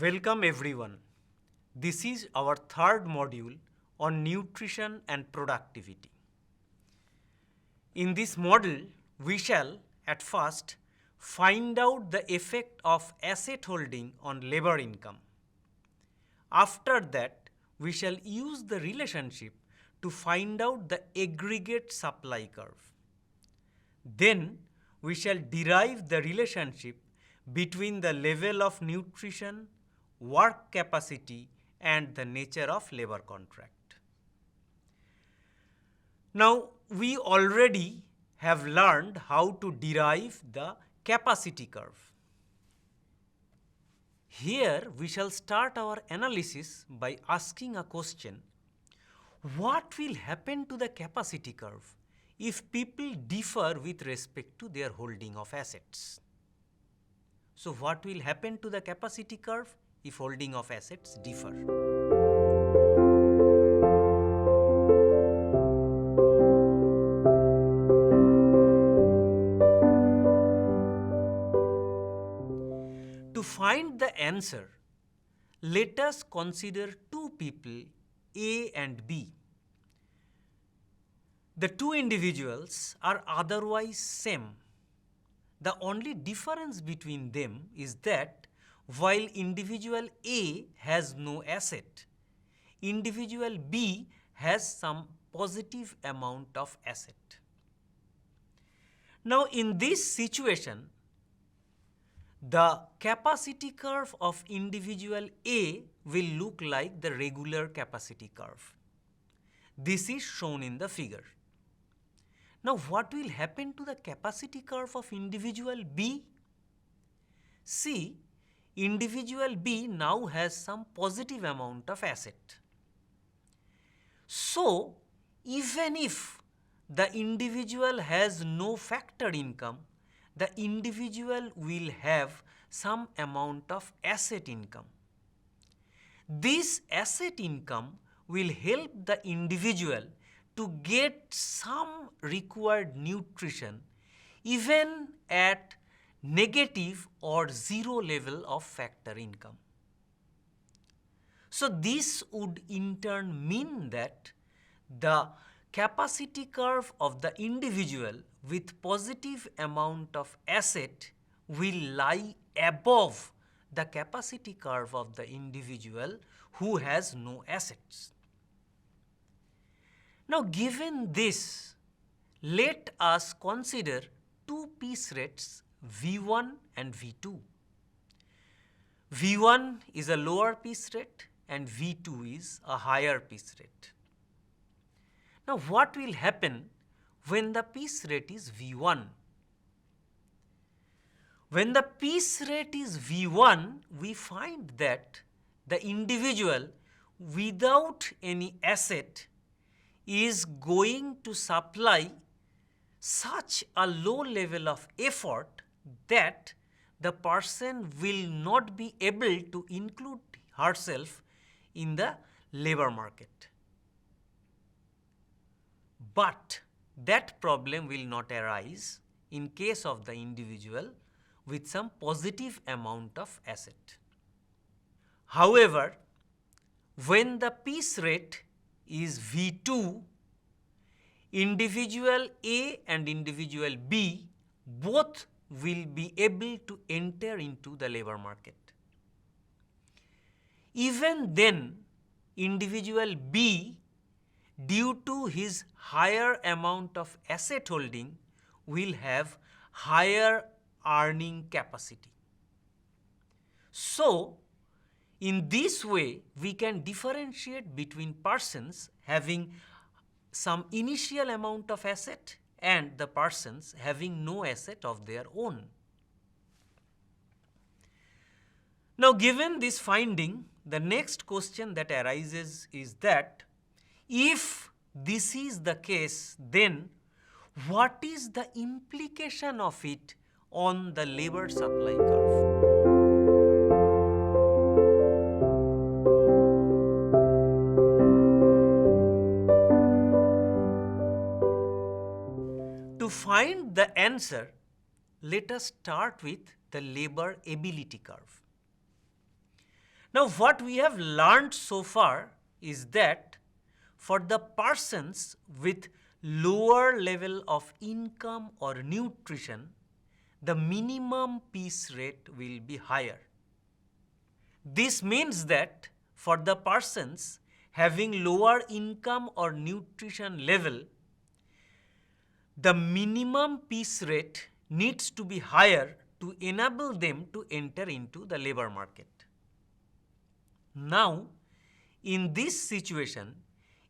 Welcome everyone. This is our third module on nutrition and productivity. In this model, we shall at first find out the effect of asset holding on labor income. After that, we shall use the relationship to find out the aggregate supply curve. Then we shall derive the relationship between the level of nutrition, work capacity and the nature of labor contract. Now, we already have learned how to derive the capacity curve. Here we shall start our analysis by asking a question: what will happen to the capacity curve if people differ with respect to their holding of assets? So what will happen to the capacity curve if holding of assets differ? To find the answer, let us consider two people, A and B. The two individuals are otherwise same. The only difference between them is that while individual A has no asset, individual B has some positive amount of asset. Now, in this situation, the capacity curve of individual A will look like the regular capacity curve. This is shown in the figure. Now, what will happen to the capacity curve of individual B? See, individual B now has some positive amount of asset. So, even if the individual has no factor income, the individual will have some amount of asset income. This asset income will help the individual to get some required nutrition even at negative or zero level of factor income. So this would in turn mean that the capacity curve of the individual with positive amount of asset will lie above the capacity curve of the individual who has no assets. Now, given this, let us consider two piece rates V1 and V2. V1 is a lower piece rate and V2 is a higher piece rate. Now, what will happen when the piece rate is V1? When the piece rate is V1, we find that the individual without any asset is going to supply such a low level of effort that the person will not be able to include herself in the labor market. But that problem will not arise in case of the individual with some positive amount of asset. However, when the piece rate is V2, individual A and individual B both will be able to enter into the labor market. Even then, individual B, due to his higher amount of asset holding, will have higher earning capacity. So, in this way, we can differentiate between persons having some initial amount of asset and the persons having no asset of their own. Now, given this finding, the next question that arises is that if this is the case, then what is the implication of it on the labor supply curve? To find the answer, let us start with the labor ability curve. Now, what we have learned so far is that for the persons with lower level of income or nutrition, the minimum piece rate will be higher. This means that for the persons having lower income or nutrition level, the minimum piece rate needs to be higher to enable them to enter into the labor market. Now, in this situation,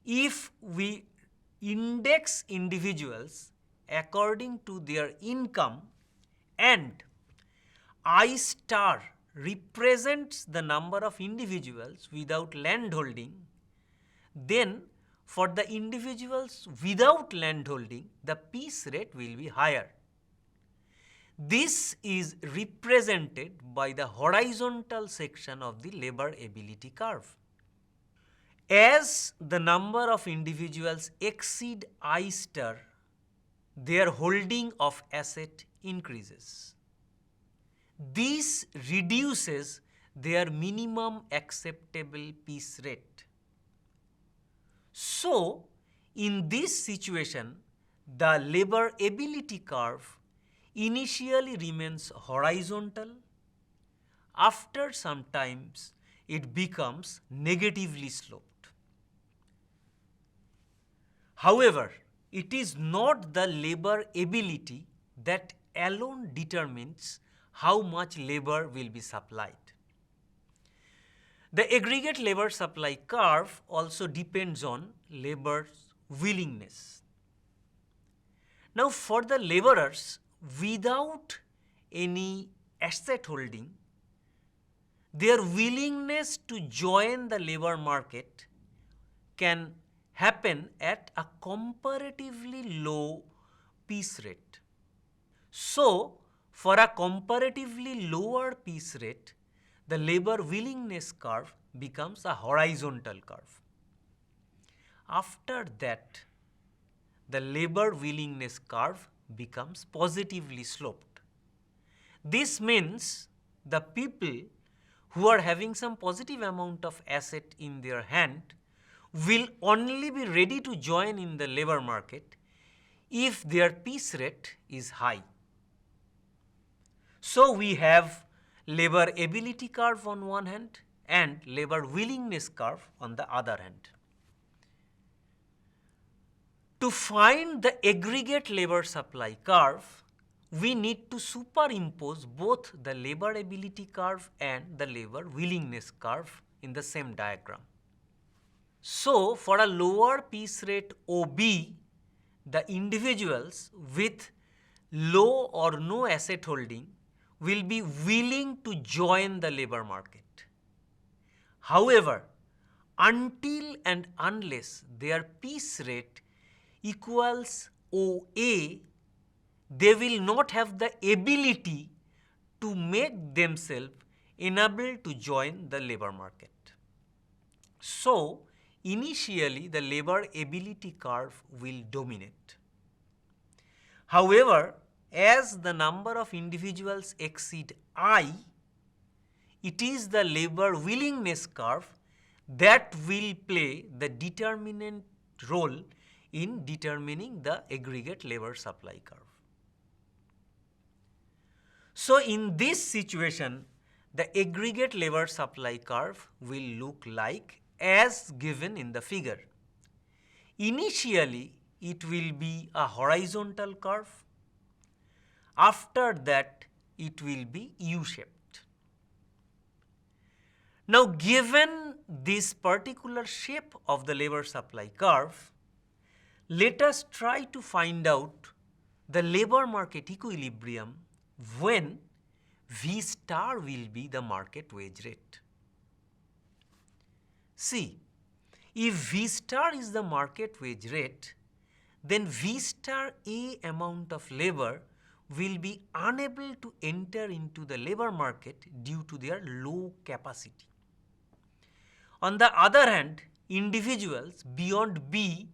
if we index individuals according to their income and I star represents the number of individuals without land holding, then for the individuals without land holding, the piece rate will be higher. This is represented by the horizontal section of the labor ability curve. As the number of individuals exceed I star, their holding of asset increases. This reduces their minimum acceptable piece rate. So, in this situation, the labor ability curve initially remains horizontal. After some times, it becomes negatively sloped. However, it is not the labor ability that alone determines how much labor will be supplied. The aggregate labor supply curve also depends on labor's willingness. Now, for the laborers without any asset holding, their willingness to join the labor market can happen at a comparatively low piece rate. So, for a comparatively lower piece rate, the labor willingness curve becomes a horizontal curve. After that, the labor willingness curve becomes positively sloped. This means the people who are having some positive amount of asset in their hand will only be ready to join in the labor market if their piece rate is high. So, we have labor ability curve on one hand and labor willingness curve on the other hand. To find the aggregate labor supply curve, we need to superimpose both the labor ability curve and the labor willingness curve in the same diagram. So, for a lower piece rate OB, the individuals with low or no asset holding will be willing to join the labor market. However, until and unless their piece rate equals OA, they will not have the ability to make themselves enabled to join the labor market. So, initially the labor ability curve will dominate. However, as the number of individuals exceed I, it is the labor willingness curve that will play the determinant role in determining the aggregate labor supply curve. So, in this situation, the aggregate labor supply curve will look like as given in the figure. Initially, it will be a horizontal curve. After that, it will be U-shaped. Now, given this particular shape of the labor supply curve, let us try to find out the labor market equilibrium when V star will be the market wage rate. See, if V star is the market wage rate, then V star A amount of labor will be unable to enter into the labor market due to their low capacity. On the other hand, individuals beyond B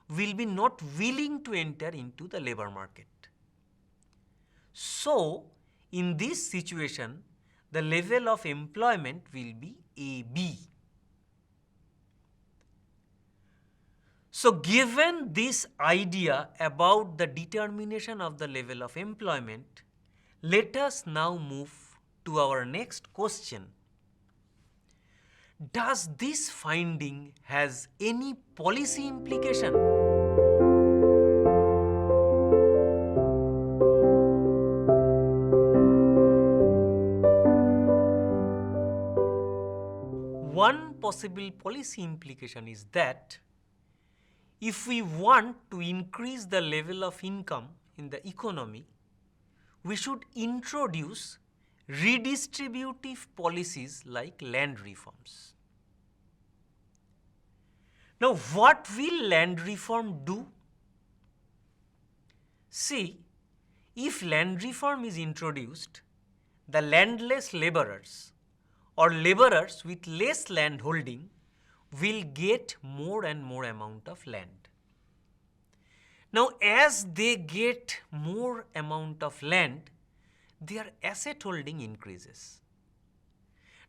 will be not willing to enter into the labor market. So, in this situation, the level of employment will be AB. So, given this idea about the determination of the level of employment, let us now move to our next question. Does this finding has any policy implication? One possible policy implication is that if we want to increase the level of income in the economy, we should introduce redistributive policies like land reforms. Now, what will land reform do? See, if land reform is introduced, the landless laborers or laborers with less land holding will get more and more amount of land. Now, as they get more amount of land, their asset holding increases.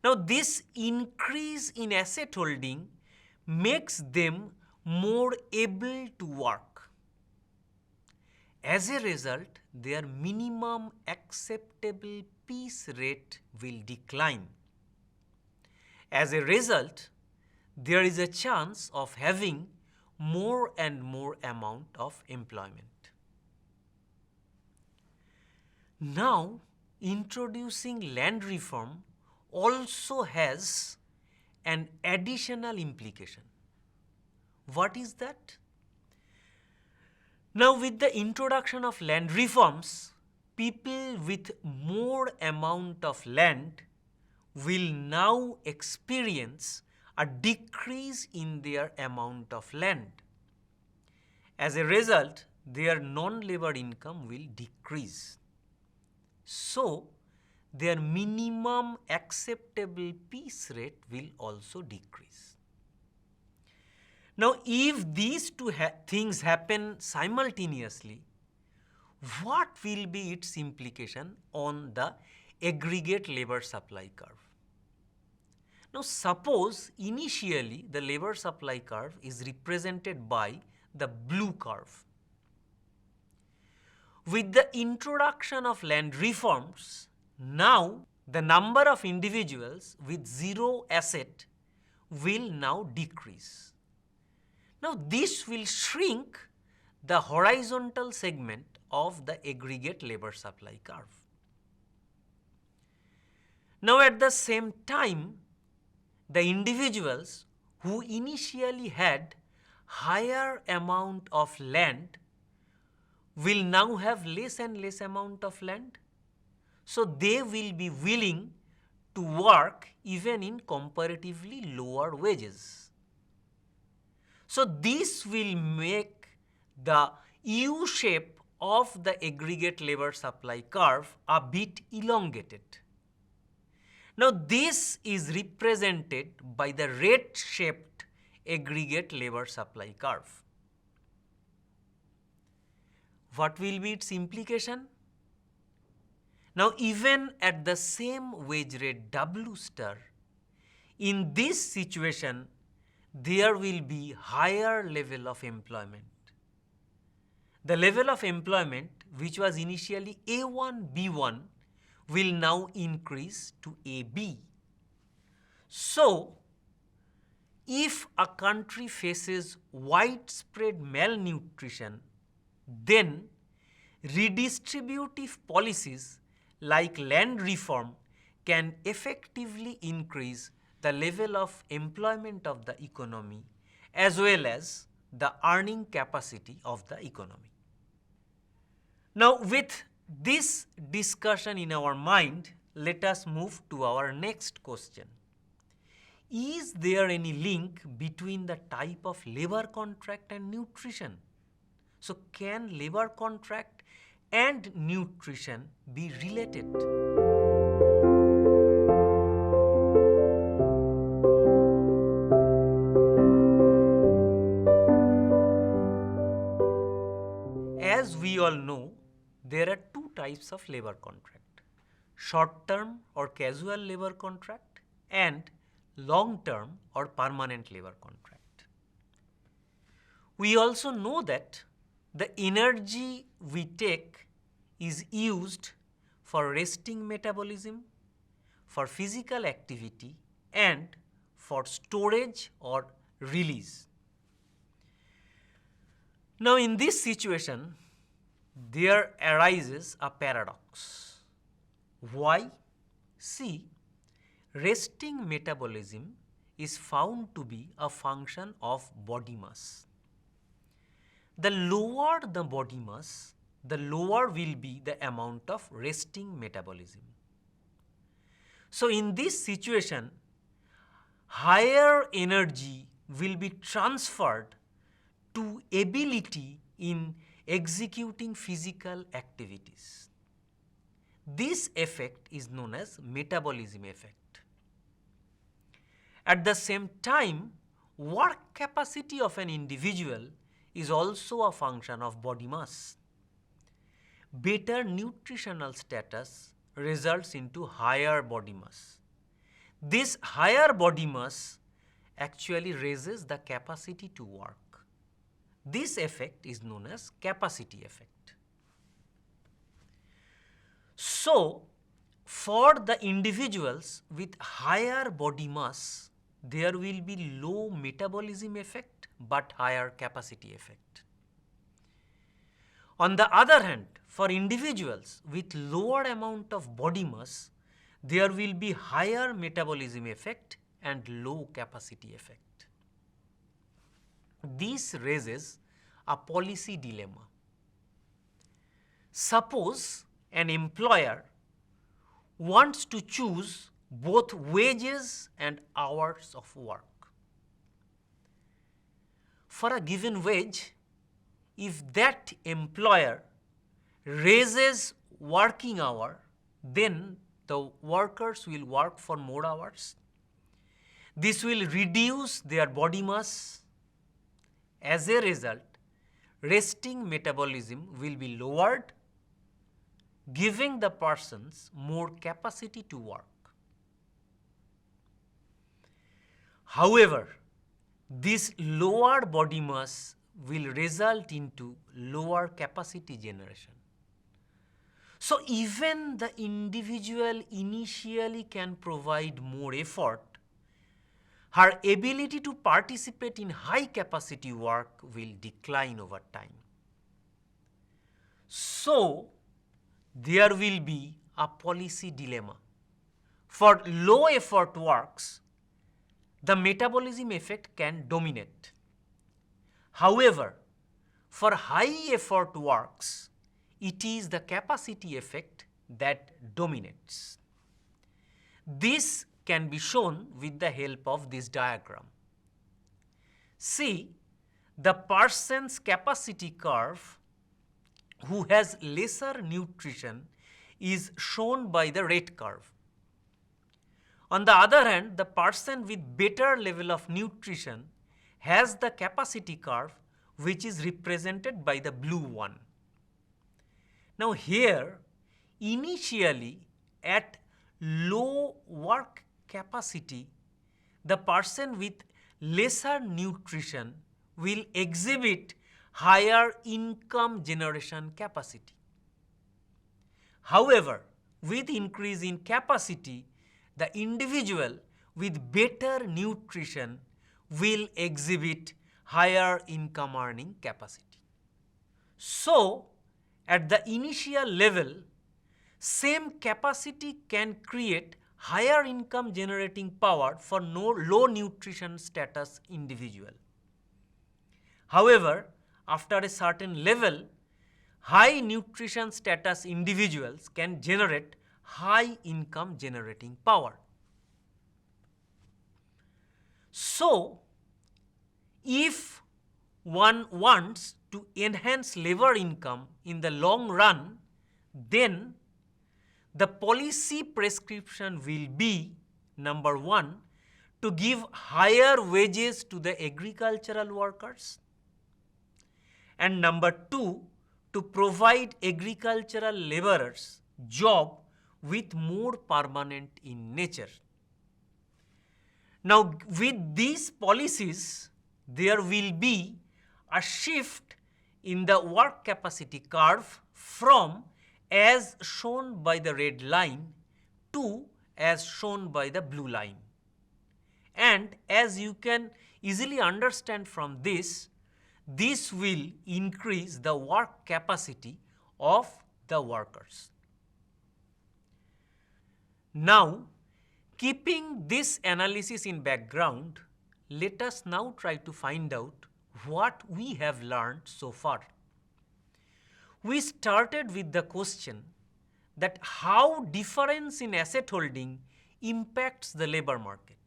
Now, this increase in asset holding makes them more able to work. As a result, their minimum acceptable piece rate will decline. As a result, there is a chance of having more and more amount of employment. Now, introducing land reform also has an additional implication. What is that? Now, with the introduction of land reforms, people with more amount of land will now experience a decrease in their amount of land. As a result, their non-labor income will decrease. So, their minimum acceptable piece rate will also decrease. Now, if these two things happen simultaneously, what will be its implication on the aggregate labor supply curve? Now, suppose initially the labor supply curve is represented by the blue curve. With the introduction of land reforms, now the number of individuals with zero asset will now decrease. Now, this will shrink the horizontal segment of the aggregate labor supply curve. Now, at the same time, the individuals who initially had higher amount of land will now have less and less amount of land. So, they will be willing to work even in comparatively lower wages. So, this will make the U shape of the aggregate labor supply curve a bit elongated. Now, this is represented by the red-shaped aggregate labor supply curve. What will be its implication? Now, even at the same wage rate W star, in this situation, there will be higher level of employment. The level of employment, which was initially A1, B1, will now increase to AB. So, if a country faces widespread malnutrition, then redistributive policies like land reform can effectively increase the level of employment of the economy as well as the earning capacity of the economy. Now, with this discussion in our mind, let us move to our next question. Is there any link between the type of labor contract and nutrition? So, can labor contract and nutrition be related? As we all know, there are two types of labor contract. short-term or casual labor contract, and long-term or permanent labor contract. We also know that the energy we take is used for resting metabolism, for physical activity, and for storage or release. Now, in this situation, there arises a paradox. Why? See, resting metabolism is found to be a function of body mass. The lower the body mass, the lower will be the amount of resting metabolism. So, in this situation, higher energy will be transferred to ability in executing physical activities. This effect is known as metabolism effect. At the same time, work capacity of an individual is also a function of body mass. Better nutritional status results into higher body mass. This higher body mass actually raises the capacity to work. This effect is known as capacity effect. So, for the individuals with higher body mass, there will be low metabolism effect but higher capacity effect. On the other hand, for individuals with lower amount of body mass, there will be higher metabolism effect and low capacity effect. This raises a policy dilemma. Suppose an employer wants to choose both wages and hours of work. For a given wage, if that employer raises working hour, then the workers will work for more hours. This will reduce their body mass. As a result, resting metabolism will be lowered, giving the persons more capacity to work. However, this lower body mass will result into lower capacity generation. So, even the individual initially can provide more effort, her ability to participate in high capacity work will decline over time. So, there will be a policy dilemma. For low effort works, the metabolism effect can dominate. However, for high effort works, it is the capacity effect that dominates. This can be shown with the help of this diagram. See, the person's capacity curve who has lesser nutrition is shown by the red curve. On the other hand, the person with better level of nutrition has the capacity curve which is represented by the blue one. Now here, initially at low work capacity, the person with lesser nutrition will exhibit higher income generation capacity. However, with increase in capacity, the individual with better nutrition will exhibit higher income earning capacity. So, at the initial level, same capacity can create higher income generating power for low nutrition status individual. However, after a certain level, high nutrition status individuals can generate high income generating power. So, if one wants to enhance labor income in the long run, then the policy prescription will be, number one, to give higher wages to the agricultural workers, and number two, to provide agricultural laborers job with more permanent in nature. Now, with these policies, there will be a shift in the work capacity curve from as shown by the red line to as shown by the blue line. And as you can easily understand from this, this will increase the work capacity of the workers. Now, keeping this analysis in background, let us now try to find out what we have learned so far. We started with the question that how difference in asset holding impacts the labor market.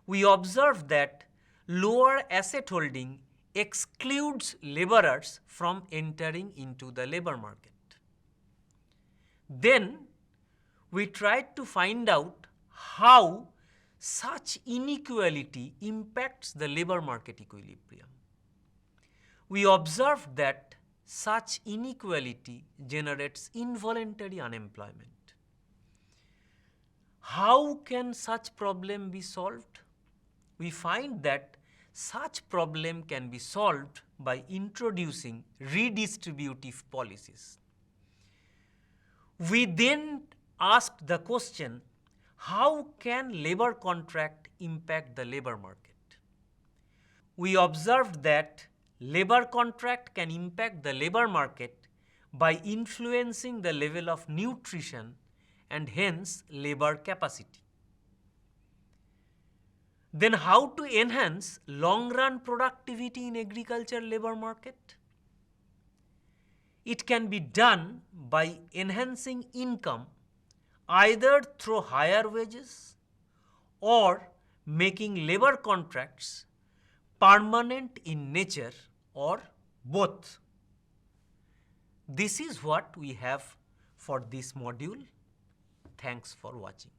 We observed that lower asset holding excludes laborers from entering into the labor market. Then we tried to find out how such inequality impacts the labor market equilibrium. We observed that such inequality generates involuntary unemployment. How can such problem be solved? We find that such problem can be solved by introducing redistributive policies. We then asked the question, how can labor contract impact the labor market? We observed that labor contract can impact the labor market by influencing the level of nutrition and hence labor capacity. Then how to enhance long-run productivity in agriculture labor market? It can be done by enhancing income either through higher wages or making labor contracts permanent in nature or both. This is what we have for this module. Thanks for watching.